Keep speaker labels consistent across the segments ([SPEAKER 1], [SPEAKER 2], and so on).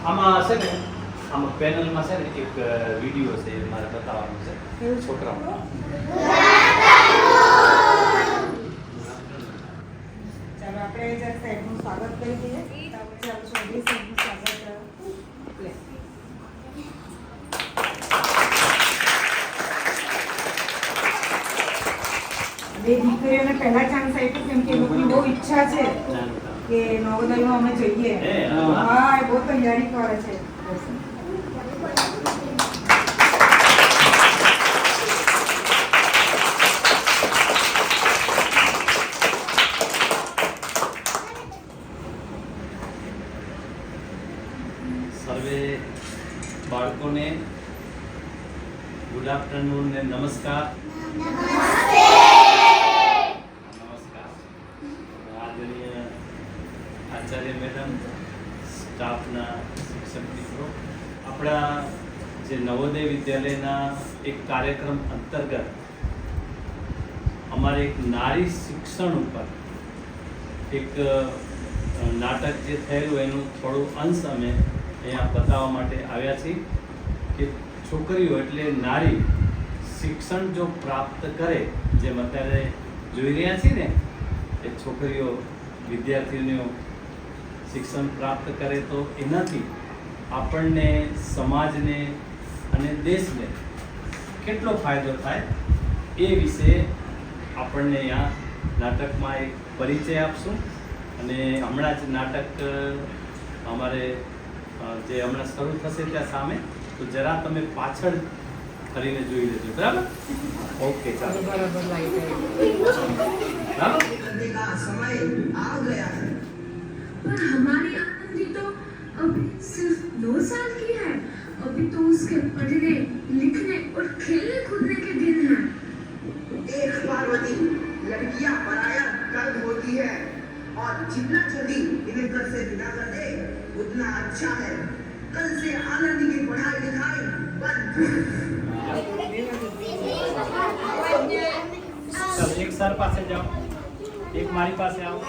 [SPEAKER 1] આમાં છે ને આમાં પેનલમાં છે ને એક વિડિયો છે મારે બતાવવાનો છે છોકરાઓનો.
[SPEAKER 2] ચાલો આપણે જરા સાહેબનું સ્વાગત કરી દઈએ. ચાલો સાહેબનું સ્વાગત લે. બે દીકરીઓને પહેલા ચાન્સ આપ્યો કેમ કે એ લોકોની બહુ ઈચ્છા છે કે નવોદયમાં અમે જઈએ. હા, એ બહુ તૈયારી કરે છે.
[SPEAKER 1] સર્વે બાળકોને ગુડ આફ્ટરનૂન ને નમસ્કાર. આદરણીય આચાર્ય મેડમ, સ્ટાફના શિક્ષક મિત્રો, આપણા જે નવોદય વિદ્યાલયના એક કાર્યક્રમ અંતર્ગત અમારે એક નારી શિક્ષણ ઉપર એક નાટક જે થયેલું એનું થોડું અંશ અમે અહીંયા બતાવવા માટે આવ્યા છીએ કે છોકરીઓ એટલે નારી શિક્ષણ જો પ્રાપ્ત કરે, જેમ અત્યારે જોઈ રહ્યા છીએ ને એ છોકરીઓ વિદ્યાર્થીનીઓ શિક્ષણ પ્રાપ્ત કરે તો એનાથી આપણને, સમાજને અને દેશને કેટલો ફાયદો થાય એ વિશે આપણને અહીંયા નાટકમાં એક પરિચય આપશું. અને હમણાં જ નાટક અમારે જે હમણાં શરૂ થશે ત્યાં સામે, તો જરા તમે પાછળ ફરીને જોઈ લેજો. બરાબર? ઓકે, ચાલો.
[SPEAKER 2] બરાબર લાઈટ
[SPEAKER 1] બરાબર?
[SPEAKER 3] समय आ गया है।
[SPEAKER 4] पर हमारी आनंदी तो अभी सिर्फ 2 साल की है। अभी तो उसके पढ़ने, लिखने और खेलने कूदने के दिन हैं।
[SPEAKER 3] एक पार्वती, लड़कियां पराया कर्म होती है और जितना जल्दी इन्हें घर से विदा कर दे उतना अच्छा है। कल से आनंद की पढ़ाई लिखाई बंद।
[SPEAKER 1] ચાલો, એક સર પાસે જાઓ, એક મારી પાસે આવો.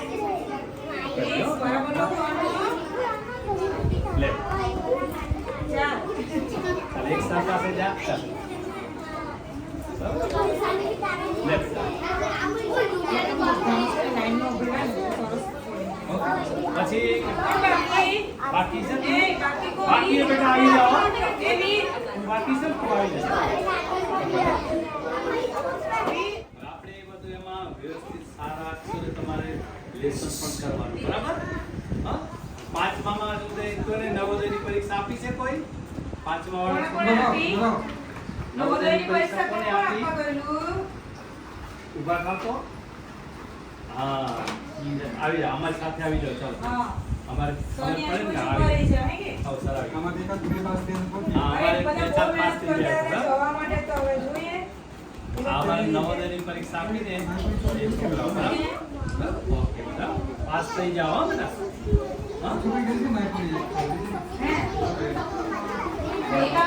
[SPEAKER 1] લે, ચાલો, એક સર પાસે જા. ચાલો. લે. પછી બાકી છે બાકી બેટા આવી જાઓ. બાકી છે તો આવી જશે. આપણે એ બધું એમાં વ્યવસ્થિત સારા અક્ષરે તમારે લેસન પણ કરવાનું. બરાબર? હા, પાંચમામાં કોઈને નવોદયની પરીક્ષા આપી છે? કોઈ પાંચમા વાળા નવોદયની પરીક્ષા કોને આપી? ઉભા થાતો. હા, આવી જાઓ, અમારી સાથે આવી જાઓ. ચાલો, અમારે ખબર પડે ને આવી જાઓ. સર આવી.
[SPEAKER 5] અમારે એકાદ બે પાસ દેવું પડે.
[SPEAKER 1] હા, અમારે 4 પાસ થઈ જાય.
[SPEAKER 2] જવા માટે તો હવે જોઈએ.
[SPEAKER 1] અમારે નવોદયની પરીક્ષા આપી દે. બરાબર? ઓકે, બરાબર. પાસ થઈ જાઓ. હા બેટા. હા,
[SPEAKER 5] છોકરી ગઈ છે ને, આપણી.
[SPEAKER 2] ભેગા